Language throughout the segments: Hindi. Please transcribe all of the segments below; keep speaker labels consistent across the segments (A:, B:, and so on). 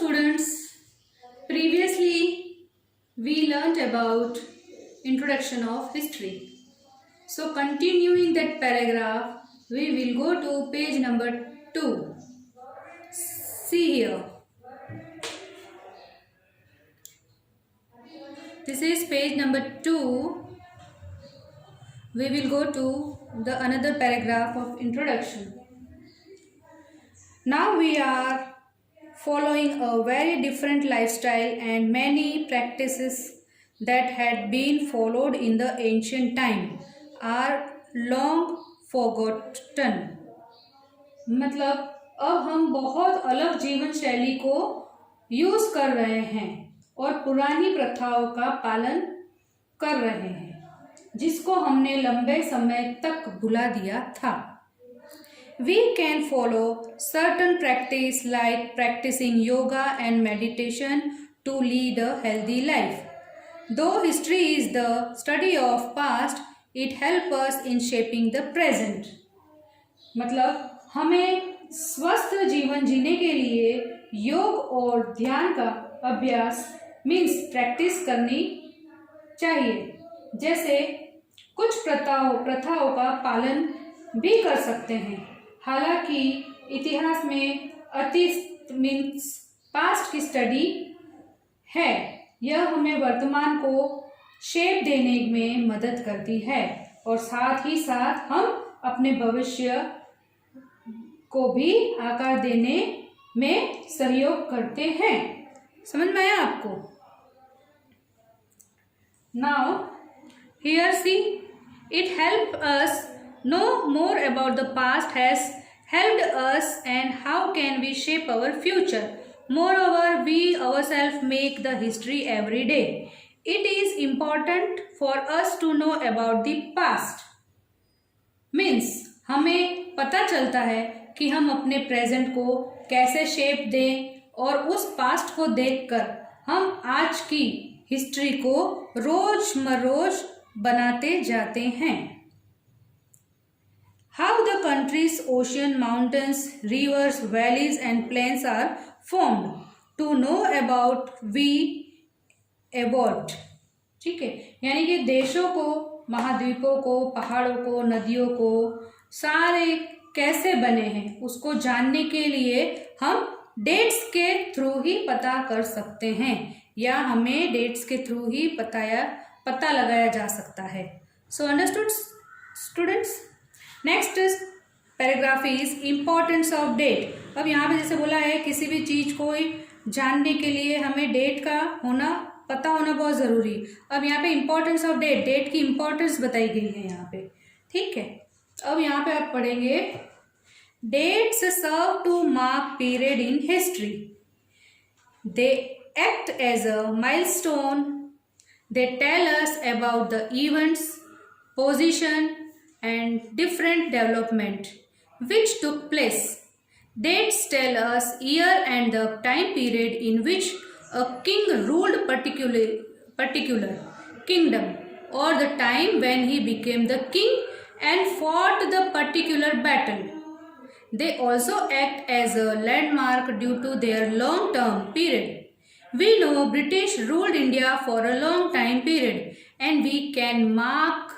A: students, previously we learnt about introduction of history. So continuing that paragraph, we will go to page number 2. See here. This is page number 2. We will go to the another paragraph of introduction. Now we are following a very different lifestyle and many practices that had been followed in the ancient time are long forgotten. मतलब अब हम बहुत अलग जीवन शैली को यूज कर रहे हैं और पुरानी प्रथाओं का पालन कर रहे हैं जिसको हमने लंबे समय तक भुला दिया था. We can follow certain practice like practicing yoga and meditation to lead a healthy life. Though history is the study of past, it helps us in shaping the present. मतलब हमें स्वस्थ जीवन जीने के लिए योग और ध्यान का अभ्यास मीन्स प्रैक्टिस करनी चाहिए. जैसे कुछ प्रथाओं का पालन भी कर सकते हैं. हालांकि इतिहास में अतीत मीन्स पास्ट की स्टडी है. यह हमें वर्तमान को शेप देने में मदद करती है और साथ ही साथ हम अपने भविष्य को भी आकार देने में सहयोग करते हैं. समझ में आया आपको? Now here see it help us know more about the past has helped us and how can we shape our future. Moreover, we ourselves make the history every day. It is important for us to know about the past. Means हमें पता चलता है कि हम अपने प्रेजेंट को कैसे शेप दें और उस पास्ट को देखकर हम आज की हिस्ट्री को रोज बनाते जाते हैं. How the country's ocean, mountains, rivers, valleys and plains are formed. To know about we evolved. ठीक है, यानी कि देशों को, महाद्वीपों को, पहाड़ों को, नदियों को सारे कैसे बने हैं उसको जानने के लिए हम डेट्स के थ्रू ही पता कर सकते हैं या हमें डेट्स के थ्रू ही पता लगाया जा सकता है. So understood students? Next paragraph is importance of date. अब यहाँ पे जैसे बोला है किसी भी चीज़ को जानने के लिए हमें डेट का पता होना बहुत ज़रूरी. अब यहाँ पे इम्पोर्टेंस ऑफ डेट की इम्पोर्टेंस बताई गई है यहाँ पे. ठीक है, अब यहाँ पे आप पढ़ेंगे dates serve to mark period in history. They act as a milestone. They tell us about the events, position and different development which took place. Dates tell us year and the time period in which a king ruled particular kingdom or the time when he became the king and fought the particular battle. They also act as a landmark due to their long term period. We know British ruled India for a long time period and we can mark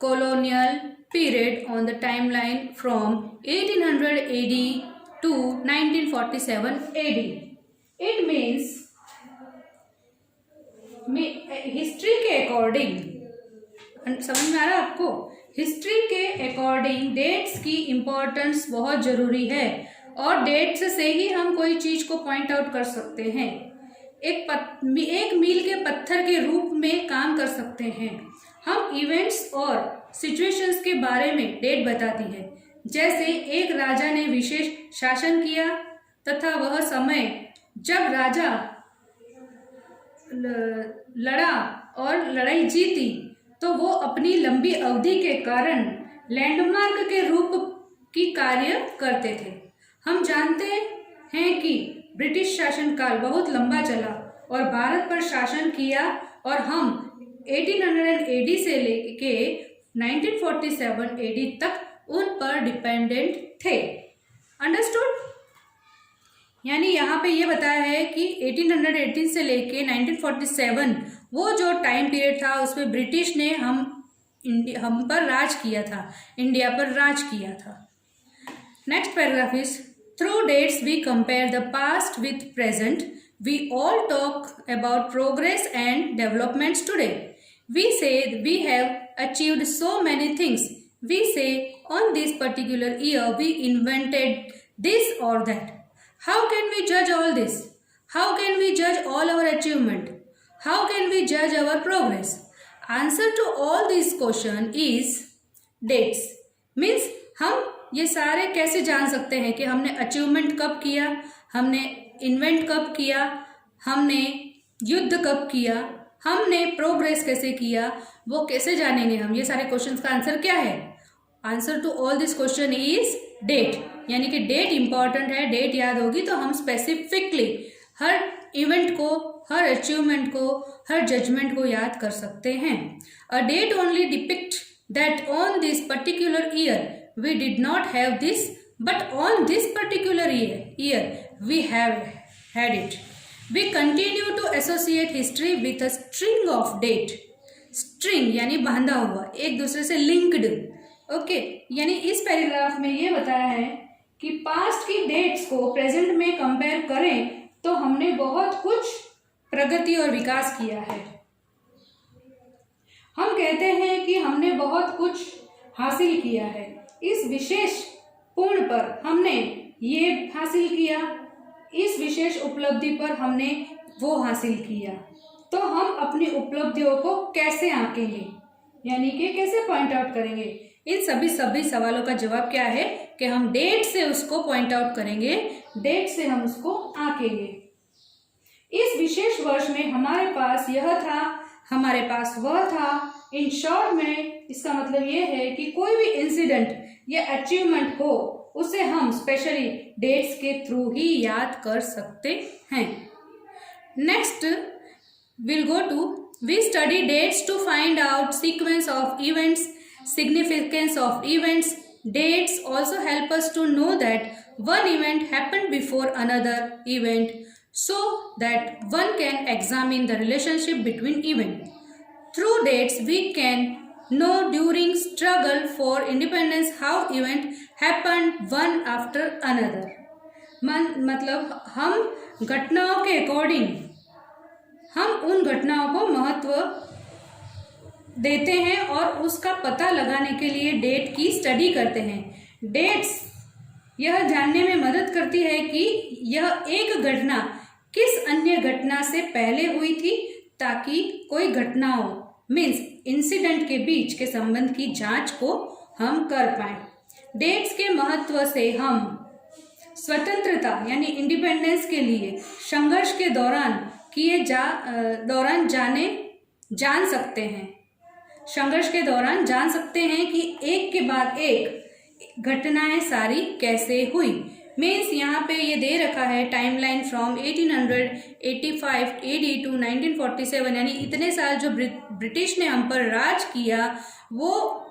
A: colonial period on the timeline from 1800 AD to 1947 AD. It means history के अकॉर्डिंग, समझ में आ रहा है आपको? हिस्ट्री के अकॉर्डिंग डेट्स की इम्पोर्टेंस बहुत ज़रूरी है और डेट्स से ही हम कोई चीज़ को पॉइंट आउट कर सकते हैं. एक मील के पत्थर के रूप में काम कर सकते हैं. हम इवेंट्स और सिचुएशंस के बारे में डेट बताती है. जैसे एक राजा ने विशेष शासन किया तथा वह समय जब राजा लड़ा और लड़ाई जीती तो वो अपनी लंबी अवधि के कारण लैंडमार्क के रूप की कार्य करते थे. हम जानते हैं कि ब्रिटिश शासनकाल बहुत लंबा चला और भारत पर शासन किया और हम 1800 AD से लेके 1947 AD तक उन पर डिपेंडेंट थे. अंडरस्टूड? यानी यहाँ पे ये बताया है कि 1818 से लेके 1947 वो जो टाइम पीरियड था उसमें ब्रिटिश ने हम पर राज किया था, इंडिया पर राज किया था। Next paragraph is through dates we compare the past with present, we all talk about progress and developments today, we say we have achieved so many things, we say on this particular year we invented this और that. How can we judge all this? How can we judge all our achievement? How can we judge our progress? Answer to all these question is dates. Means हम ये सारे कैसे जान सकते हैं कि हमने अचीवमेंट कब किया, हमने इन्वेंट कब किया, हमने युद्ध कब किया, हमने प्रोग्रेस कैसे किया, वो कैसे जानेंगे हम? ये सारे क्वेश्चंस का आंसर क्या है? Answer to all this question is date. यानी कि डेट इंपॉर्टेंट है, डेट याद होगी तो हम स्पेसिफिकली हर इवेंट को, हर अचीवमेंट को, हर जजमेंट को याद कर सकते हैं। A date only depict that on this particular year we did not have this, but on this particular year we have had it. We continue to associate history with a string of date. String यानी बांधा हुआ, एक दूसरे से लिंक्ड। ओके, यानी इस पैराग्राफ में ये बताया है कि पास्ट की डेट्स को प्रेजेंट में कंपेयर करें तो हमने बहुत कुछ प्रगति और विकास किया है। हम कहते हैं कि हमने बहुत कुछ हासिल किया है, इस विशेष पूर्ण पर हमने ये हासिल किया, इस विशेष उपलब्धि पर हमने वो हासिल किया। तो हम अपनी उपलब्धियों को कैसे आंकेंगे, यानी कि कैसे पॉइंट आउट करेंगे? इन सभी सवालों का जवाब क्या है कि हम डेट से उसको पॉइंट आउट करेंगे, डेट से हम उसको आंकेंगे। इस विशेष वर्ष में हमारे पास यह था, हमारे पास वह था। इन शॉर्ट में इसका मतलब यह है कि कोई भी इंसिडेंट या अचीवमेंट हो उसे हम स्पेशली डेट्स के थ्रू ही याद कर सकते हैं। Next will go to we study dates to find out sequence of events, significance of events. Dates also help us to know that one event happened before another event, so that one can examine the relationship between events. Through dates we can know during struggle for independence how event happened one after another. मतलब हम घटनाओं के अकॉर्डिंग हम उन घटनाओं को महत्व देते हैं और उसका पता लगाने के लिए डेट की स्टडी करते हैं। डेट्स यह जानने में मदद करती है कि यह एक घटना किस अन्य घटना से पहले हुई थी, ताकि कोई घटनाओं मीन्स इंसिडेंट के बीच के संबंध की जांच को हम कर पाएं। डेट्स के महत्व से हम स्वतंत्रता यानी इंडिपेंडेंस के लिए संघर्ष के दौरान जान सकते हैं। संघर्ष के दौरान जान सकते हैं कि एक के बाद एक घटनाएं सारी कैसे हुई। मीन्स यहाँ पे ये दे रखा है टाइमलाइन फ्रॉम 1885 AD टू 1947, यानी इतने साल जो ब्रिटिश ने हम पर राज किया वो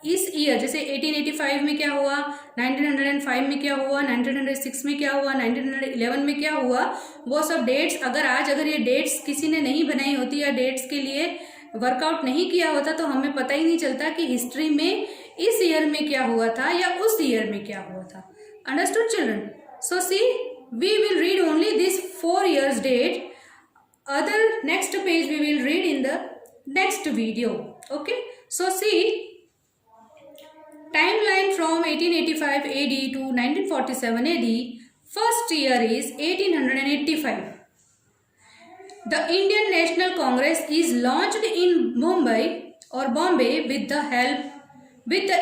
A: इस ईयर, जैसे 1885 में क्या हुआ, 1905 में क्या हुआ, 1906 में क्या हुआ, 1911 में क्या हुआ, वो सब डेट्स अगर ये डेट्स किसी ने नहीं बनाई होती या डेट्स के लिए वर्कआउट नहीं किया होता तो हमें पता ही नहीं चलता कि हिस्ट्री में इस ईयर में क्या हुआ था या उस ईयर में क्या हुआ था। Understood children? So see we will read only this 4 years date, other next page we will read in the next video. Okay, so see timeline from 1885 AD to 1947 AD. First year is 1885. The Indian National Congress is launched in Bombay with the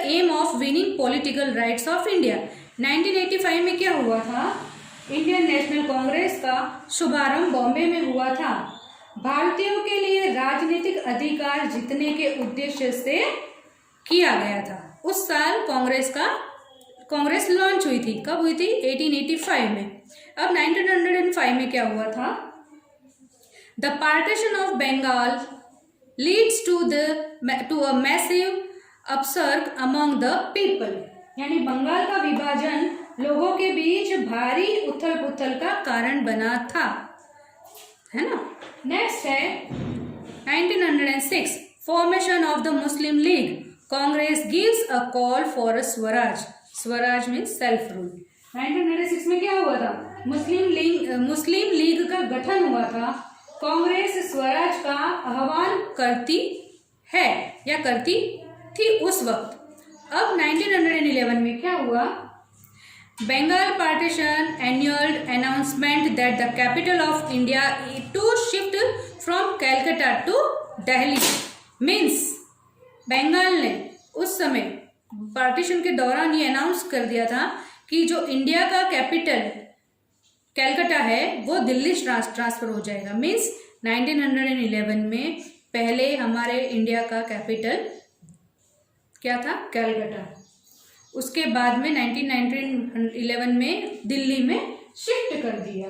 A: aim of winning political rights of India. 1985 में क्या हुआ था? इंडियन नेशनल कांग्रेस का शुभारंभ बॉम्बे में हुआ था, भारतीयों के लिए राजनीतिक अधिकार जीतने के उद्देश्य से किया गया था। उस साल कांग्रेस लॉन्च हुई थी। कब हुई थी? 1885 में। अब 1905 में क्या हुआ था? The partition of Bengal leads to a massive upsurge among the people, यानी बंगाल का विभाजन लोगों के बीच भारी उथल पुथल का कारण बना था, है ना। नेक्स्ट है 1906 formation of the Muslim league, Congress gives a call for a Swaraj, Swaraj means self rule. 1906 में क्या हुआ था, मुस्लिम लीग का गठन हुआ था, कांग्रेस स्वराज का आह्वान करती है या करती थी उस वक्त। अब 1911 में क्या हुआ, Bengal partition annual announcement that the capital of India to shift from Calcutta to Delhi, means Bengal ने उस समय पार्टीशन के दौरान ये अनाउंस कर दिया था कि जो इंडिया का कैपिटल कैलकाटा है वो दिल्ली ट्रांसफर हो जाएगा। मीन्स 1911 में पहले हमारे इंडिया का कैपिटल क्या था, कैलकाटा, उसके बाद में 1911 में दिल्ली में शिफ्ट कर दिया।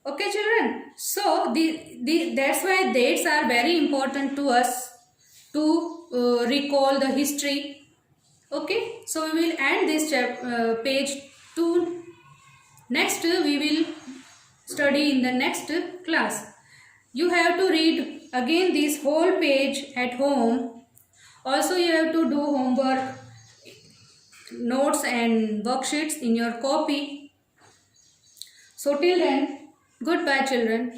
A: Okay children, so that's why dates are very important to us to recall the history. Okay, so we will end this page 2. Next we will study in the next class. You have to read again this whole page at home. Also you have to do homework, notes and worksheets in your copy. So till then, goodbye children.